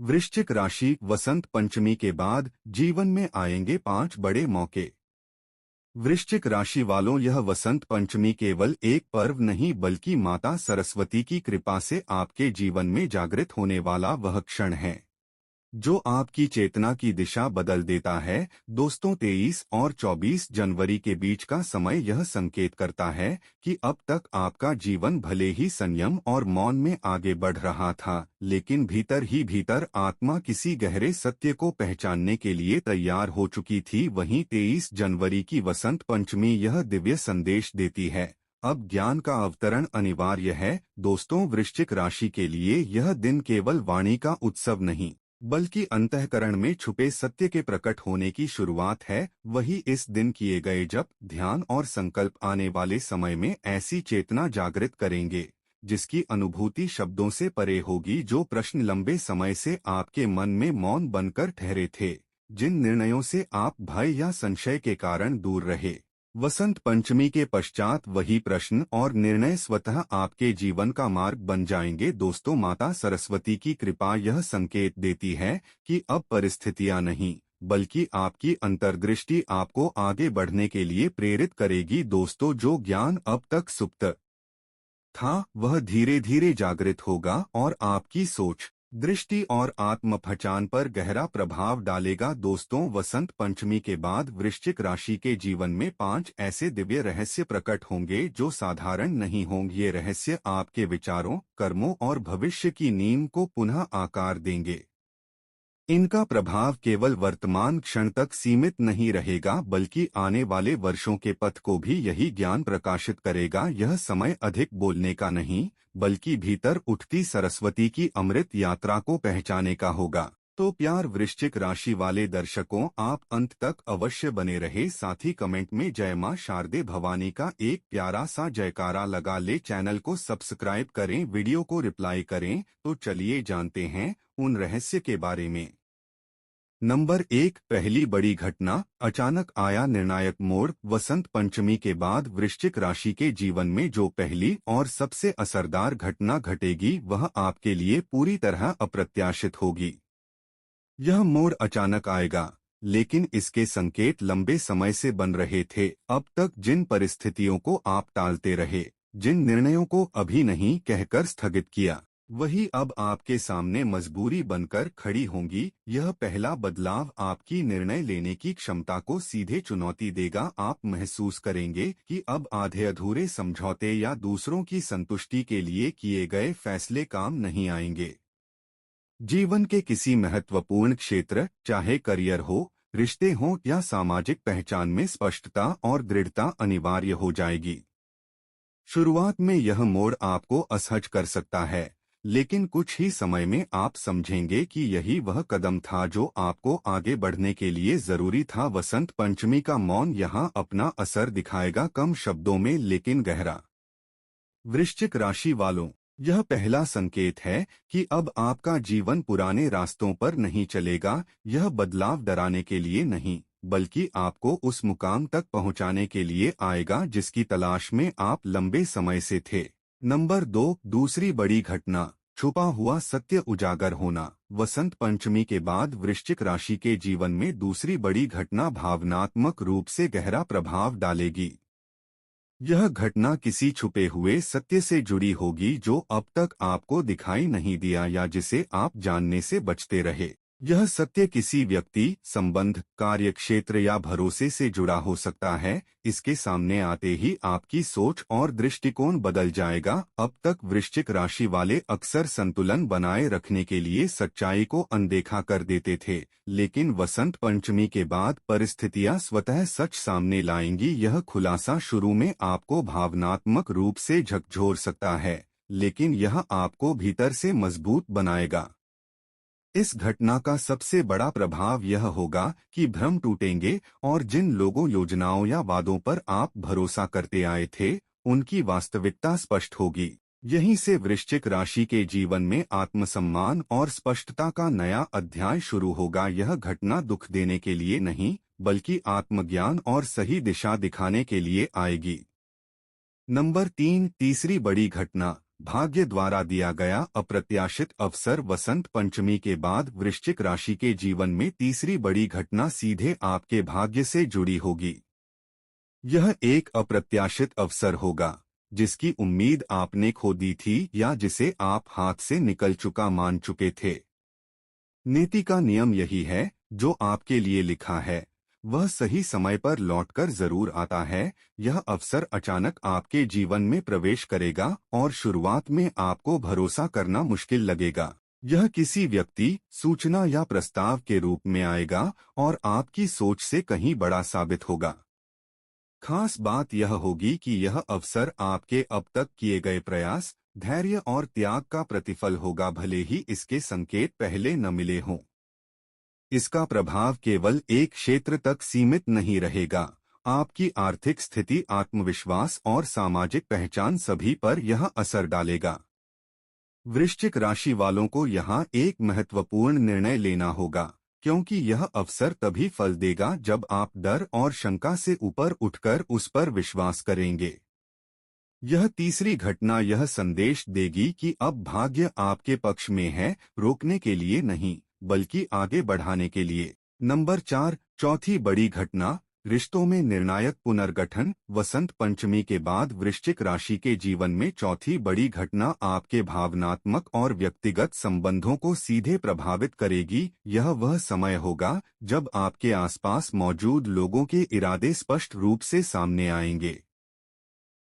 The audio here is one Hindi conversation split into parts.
वृश्चिक राशि, वसंत पंचमी के बाद जीवन में आएंगे 5 बड़े मौके। वृश्चिक राशि वालों, यह वसंत पंचमी केवल एक पर्व नहीं बल्कि माता सरस्वती की कृपा से आपके जीवन में जागृत होने वाला वह क्षण है जो आपकी चेतना की दिशा बदल देता है। दोस्तों, 23 और 24 जनवरी के बीच का समय यह संकेत करता है कि अब तक आपका जीवन भले ही संयम और मौन में आगे बढ़ रहा था, लेकिन भीतर ही भीतर आत्मा किसी गहरे सत्य को पहचानने के लिए तैयार हो चुकी थी। वहीं 23 जनवरी की वसंत पंचमी यह दिव्य संदेश देती है, अब ज्ञान का अवतरण अनिवार्य है। दोस्तों, वृश्चिक राशि के लिए यह दिन केवल वाणी का उत्सव नहीं बल्कि अंतःकरण में छुपे सत्य के प्रकट होने की शुरुआत है। वही इस दिन किए गए जप, ध्यान और संकल्प आने वाले समय में ऐसी चेतना जागृत करेंगे जिसकी अनुभूति शब्दों से परे होगी। जो प्रश्न लंबे समय से आपके मन में मौन बनकर ठहरे थे, जिन निर्णयों से आप भय या संशय के कारण दूर रहे, वसंत पंचमी के पश्चात वही प्रश्न और निर्णय स्वतः आपके जीवन का मार्ग बन जाएंगे। दोस्तों, माता सरस्वती की कृपा यह संकेत देती है कि अब परिस्थितियां नहीं बल्कि आपकी अंतर्दृष्टि आपको आगे बढ़ने के लिए प्रेरित करेगी। दोस्तों, जो ज्ञान अब तक सुप्त था वह धीरे धीरे जागृत होगा और आपकी सोच, दृष्टि और आत्मपहचान पर गहरा प्रभाव डालेगा। दोस्तों, वसंत पंचमी के बाद वृश्चिक राशि के जीवन में 5 ऐसे दिव्य रहस्य प्रकट होंगे जो साधारण नहीं होंगे। ये रहस्य आपके विचारों, कर्मों और भविष्य की नींव को पुनः आकार देंगे। इनका प्रभाव केवल वर्तमान क्षण तक सीमित नहीं रहेगा बल्कि आने वाले वर्षों के पथ को भी यही ज्ञान प्रकाशित करेगा। यह समय अधिक बोलने का नहीं बल्कि भीतर उठती सरस्वती की अमृत यात्रा को पहचाने का होगा। तो प्यार वृश्चिक राशि वाले दर्शकों, आप अंत तक अवश्य बने रहे। साथ ही कमेंट में जय मां शारदे भवानी का एक प्यारा सा जयकारा लगा ले। चैनल को सब्सक्राइब करें, वीडियो को रिप्लाई करें। तो चलिए जानते हैं उन रहस्य के बारे में। नंबर 1, पहली बड़ी घटना। अचानक आया निर्णायक मोड़। वसंत पंचमी के बाद वृश्चिक राशि के जीवन में जो पहली और सबसे असरदार घटना घटेगी वह आपके लिए पूरी तरह अप्रत्याशित होगी। यह मोड़ अचानक आएगा, लेकिन इसके संकेत लंबे समय से बन रहे थे। अब तक जिन परिस्थितियों को आप टालते रहे, जिन निर्णयों को अभी नहीं कहकर स्थगित किया, वही अब आपके सामने मजबूरी बनकर खड़ी होंगी। यह पहला बदलाव आपकी निर्णय लेने की क्षमता को सीधे चुनौती देगा। आप महसूस करेंगे कि अब आधे अधूरे समझौते या दूसरों की संतुष्टि के लिए किए गए फैसले काम नहीं आएंगे। जीवन के किसी महत्वपूर्ण क्षेत्र, चाहे करियर हो, रिश्ते हों या सामाजिक पहचान में स्पष्टता और दृढ़ता अनिवार्य हो जाएगी। शुरुआत में यह मोड़ आपको असहज कर सकता है, लेकिन कुछ ही समय में आप समझेंगे कि यही वह कदम था जो आपको आगे बढ़ने के लिए जरूरी था। वसंत पंचमी का मौन यहाँ अपना असर दिखाएगा, कम शब्दों में लेकिन गहरा। वृश्चिक राशि वालों, यह पहला संकेत है कि अब आपका जीवन पुराने रास्तों पर नहीं चलेगा। यह बदलाव डराने के लिए नहीं बल्कि आपको उस मुकाम तक पहुंचाने के लिए आएगा जिसकी तलाश में आप लंबे समय से थे। नंबर 2, दूसरी बड़ी घटना। छुपा हुआ सत्य उजागर होना। वसंत पंचमी के बाद वृश्चिक राशि के जीवन में दूसरी बड़ी घटना भावनात्मक रूप से गहरा प्रभाव डालेगी। यह घटना किसी छुपे हुए सत्य से जुड़ी होगी जो अब तक आपको दिखाई नहीं दिया या जिसे आप जानने से बचते रहे। यह सत्य किसी व्यक्ति, संबंध, कार्यक्षेत्र या भरोसे से जुड़ा हो सकता है। इसके सामने आते ही आपकी सोच और दृष्टिकोण बदल जाएगा। अब तक वृश्चिक राशि वाले अक्सर संतुलन बनाए रखने के लिए सच्चाई को अनदेखा कर देते थे, लेकिन वसंत पंचमी के बाद परिस्थितियां स्वतः सच सामने लाएंगी। यह खुलासा शुरू में आपको भावनात्मक रूप से झकझोर सकता है, लेकिन यह आपको भीतर से मजबूत बनाएगा। इस घटना का सबसे बड़ा प्रभाव यह होगा कि भ्रम टूटेंगे और जिन लोगों, योजनाओं या वादों पर आप भरोसा करते आए थे, उनकी वास्तविकता स्पष्ट होगी। यहीं से वृश्चिक राशि के जीवन में आत्मसम्मान और स्पष्टता का नया अध्याय शुरू होगा। यह घटना दुख देने के लिए नहीं बल्कि आत्मज्ञान और सही दिशा दिखाने के लिए आएगी। नंबर 3, तीसरी बड़ी घटना। भाग्य द्वारा दिया गया अप्रत्याशित अवसर। वसंत पंचमी के बाद वृश्चिक राशि के जीवन में तीसरी बड़ी घटना सीधे आपके भाग्य से जुड़ी होगी। यह एक अप्रत्याशित अवसर होगा जिसकी उम्मीद आपने खो दी थी या जिसे आप हाथ से निकल चुका मान चुके थे। नीति का नियम यही है, जो आपके लिए लिखा है वह सही समय पर लौटकर जरूर आता है। यह अवसर अचानक आपके जीवन में प्रवेश करेगा और शुरुआत में आपको भरोसा करना मुश्किल लगेगा। यह किसी व्यक्ति, सूचना या प्रस्ताव के रूप में आएगा और आपकी सोच से कहीं बड़ा साबित होगा। खास बात यह होगी कि यह अवसर आपके अब तक किए गए प्रयास, धैर्य और त्याग का प्रतिफल होगा, भले ही इसके संकेत पहले न मिले हों। इसका प्रभाव केवल एक क्षेत्र तक सीमित नहीं रहेगा। आपकी आर्थिक स्थिति, आत्मविश्वास और सामाजिक पहचान सभी पर यह असर डालेगा। वृश्चिक राशि वालों को यहाँ एक महत्वपूर्ण निर्णय लेना होगा, क्योंकि यह अवसर तभी फल देगा जब आप डर और शंका से ऊपर उठकर उस पर विश्वास करेंगे। यह तीसरी घटना यह संदेश देगी कि अब भाग्य आपके पक्ष में है, रोकने के लिए नहीं बल्कि आगे बढ़ाने के लिए। नंबर 4, चौथी बड़ी घटना, रिश्तों में निर्णायक पुनर्गठन। वसंत पंचमी के बाद वृश्चिक राशि के जीवन में चौथी बड़ी घटना आपके भावनात्मक और व्यक्तिगत संबंधों को सीधे प्रभावित करेगी। यह वह समय होगा जब आपके आसपास मौजूद लोगों के इरादे स्पष्ट रूप से सामने आएंगे।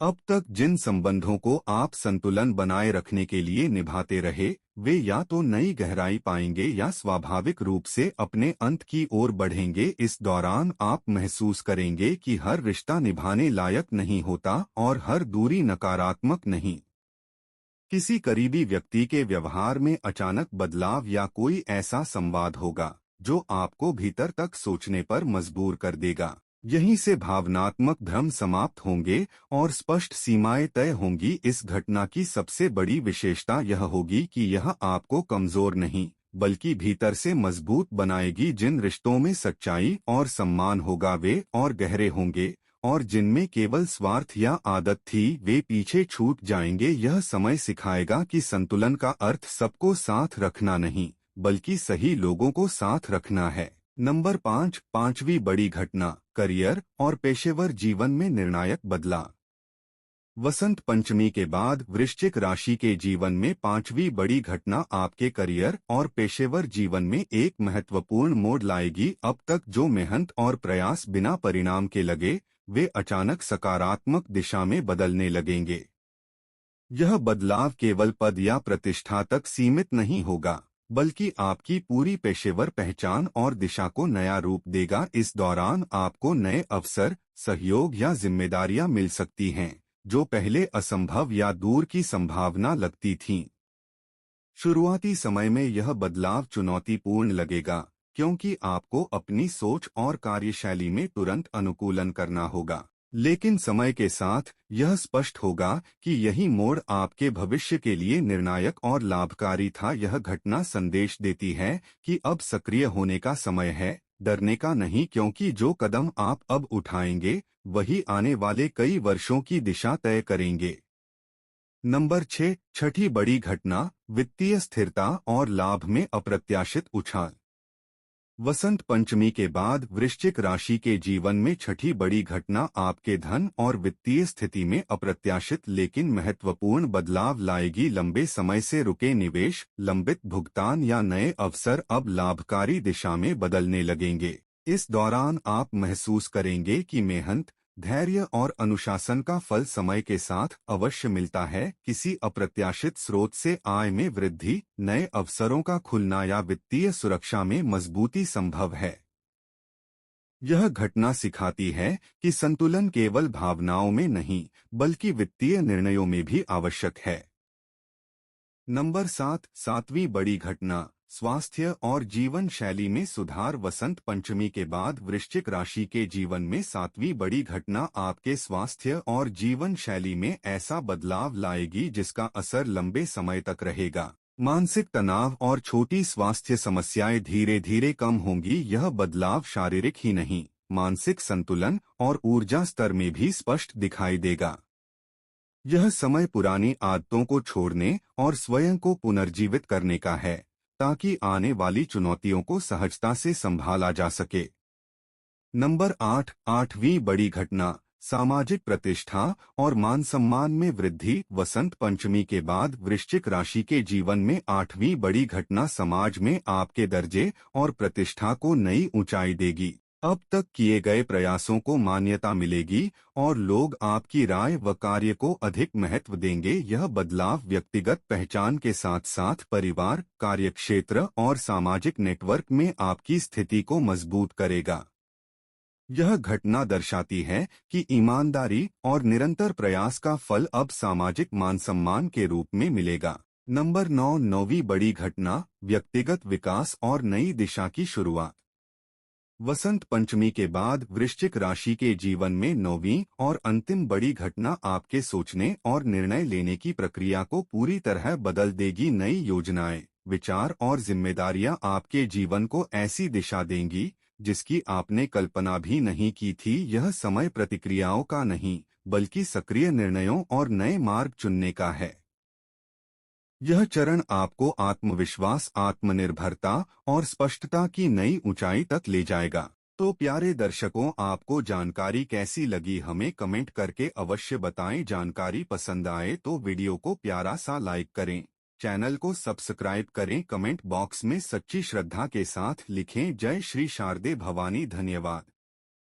अब तक जिन संबंधों को आप संतुलन बनाए रखने के लिए निभाते रहे, वे या तो नई गहराई पाएंगे या स्वाभाविक रूप से अपने अंत की ओर बढ़ेंगे। इस दौरान आप महसूस करेंगे कि हर रिश्ता निभाने लायक नहीं होता और हर दूरी नकारात्मक नहीं। किसी करीबी व्यक्ति के व्यवहार में अचानक बदलाव या कोई ऐसा संवाद होगा जो आपको भीतर तक सोचने पर मजबूर कर देगा। यहीं से भावनात्मक भ्रम समाप्त होंगे और स्पष्ट सीमाएं तय होंगी। इस घटना की सबसे बड़ी विशेषता यह होगी कि यह आपको कमजोर नहीं बल्कि भीतर से मजबूत बनाएगी। जिन रिश्तों में सच्चाई और सम्मान होगा वे और गहरे होंगे, और जिनमें केवल स्वार्थ या आदत थी वे पीछे छूट जाएंगे। यह समय सिखाएगा कि संतुलन का अर्थ सबको साथ रखना नहीं बल्कि सही लोगों को साथ रखना है। नंबर 5, पांचवी बड़ी घटना, करियर और पेशेवर जीवन में निर्णायक बदलाव। वसंत पंचमी के बाद वृश्चिक राशि के जीवन में पांचवी बड़ी घटना आपके करियर और पेशेवर जीवन में एक महत्वपूर्ण मोड़ लाएगी। अब तक जो मेहनत और प्रयास बिना परिणाम के लगे, वे अचानक सकारात्मक दिशा में बदलने लगेंगे। यह बदलाव केवल पद या प्रतिष्ठा तक सीमित नहीं होगा बल्कि आपकी पूरी पेशेवर पहचान और दिशा को नया रूप देगा। इस दौरान आपको नए अवसर, सहयोग या जिम्मेदारियां मिल सकती हैं जो पहले असंभव या दूर की संभावना लगती थीं। शुरुआती समय में यह बदलाव चुनौतीपूर्ण लगेगा क्योंकि आपको अपनी सोच और कार्यशैली में तुरंत अनुकूलन करना होगा, लेकिन समय के साथ यह स्पष्ट होगा कि यही मोड़ आपके भविष्य के लिए निर्णायक और लाभकारी था। यह घटना संदेश देती है कि अब सक्रिय होने का समय है, डरने का नहीं, क्योंकि जो कदम आप अब उठाएंगे वही आने वाले कई वर्षों की दिशा तय करेंगे। नंबर 6, छठी बड़ी घटना, वित्तीय स्थिरता और लाभ में अप्रत्याशित उछाल। वसंत पंचमी के बाद वृश्चिक राशि के जीवन में छठी बड़ी घटना आपके धन और वित्तीय स्थिति में अप्रत्याशित लेकिन महत्वपूर्ण बदलाव लाएगी। लंबे समय से रुके निवेश, लंबित भुगतान या नए अवसर अब लाभकारी दिशा में बदलने लगेंगे। इस दौरान आप महसूस करेंगे कि मेहनत, धैर्य और अनुशासन का फल समय के साथ अवश्य मिलता है। किसी अप्रत्याशित स्रोत से आय में वृद्धि, नए अवसरों का खुलना या वित्तीय सुरक्षा में मजबूती संभव है। यह घटना सिखाती है कि संतुलन केवल भावनाओं में नहीं बल्कि वित्तीय निर्णयों में भी आवश्यक है। नंबर 7, सातवीं बड़ी घटना, स्वास्थ्य और जीवन शैली में सुधार। वसंत पंचमी के बाद वृश्चिक राशि के जीवन में सातवीं बड़ी घटना आपके स्वास्थ्य और जीवन शैली में ऐसा बदलाव लाएगी जिसका असर लंबे समय तक रहेगा। मानसिक तनाव और छोटी स्वास्थ्य समस्याएं धीरे धीरे कम होंगी। यह बदलाव शारीरिक ही नहीं, मानसिक संतुलन और ऊर्जा स्तर में भी स्पष्ट दिखाई देगा। यह समय पुरानी आदतों को छोड़ने और स्वयं को पुनर्जीवित करने का है, ताकि आने वाली चुनौतियों को सहजता से संभाला जा सके। नंबर 8, आठवीं बड़ी घटना, सामाजिक प्रतिष्ठा और मान सम्मान में वृद्धि। वसंत पंचमी के बाद वृश्चिक राशि के जीवन में आठवीं बड़ी घटना समाज में आपके दर्जे और प्रतिष्ठा को नई ऊंचाई देगी। अब तक किए गए प्रयासों को मान्यता मिलेगी और लोग आपकी राय व कार्य को अधिक महत्व देंगे। यह बदलाव व्यक्तिगत पहचान के साथ साथ परिवार, कार्यक्षेत्र और सामाजिक नेटवर्क में आपकी स्थिति को मजबूत करेगा। यह घटना दर्शाती है कि ईमानदारी और निरंतर प्रयास का फल अब सामाजिक मान सम्मान के रूप में मिलेगा। नंबर 9, नौवीं बड़ी घटना, व्यक्तिगत विकास और नई दिशा की शुरुआत। वसंत पंचमी के बाद वृश्चिक राशि के जीवन में नौवीं और अंतिम बड़ी घटना आपके सोचने और निर्णय लेने की प्रक्रिया को पूरी तरह बदल देगी। नई योजनाएं, विचार और जिम्मेदारियां आपके जीवन को ऐसी दिशा देंगी जिसकी आपने कल्पना भी नहीं की थी। यह समय प्रतिक्रियाओं का नहीं, बल्कि सक्रिय निर्णयों और नए मार्ग चुनने का है। यह चरण आपको आत्मविश्वास, आत्मनिर्भरता और स्पष्टता की नई ऊंचाई तक ले जाएगा। तो प्यारे दर्शकों, आपको जानकारी कैसी लगी हमें कमेंट करके अवश्य बताएं। जानकारी पसंद आए तो वीडियो को प्यारा सा लाइक करें, चैनल को सब्सक्राइब करें, कमेंट बॉक्स में सच्ची श्रद्धा के साथ लिखें जय श्री शारदे भवानी। धन्यवाद।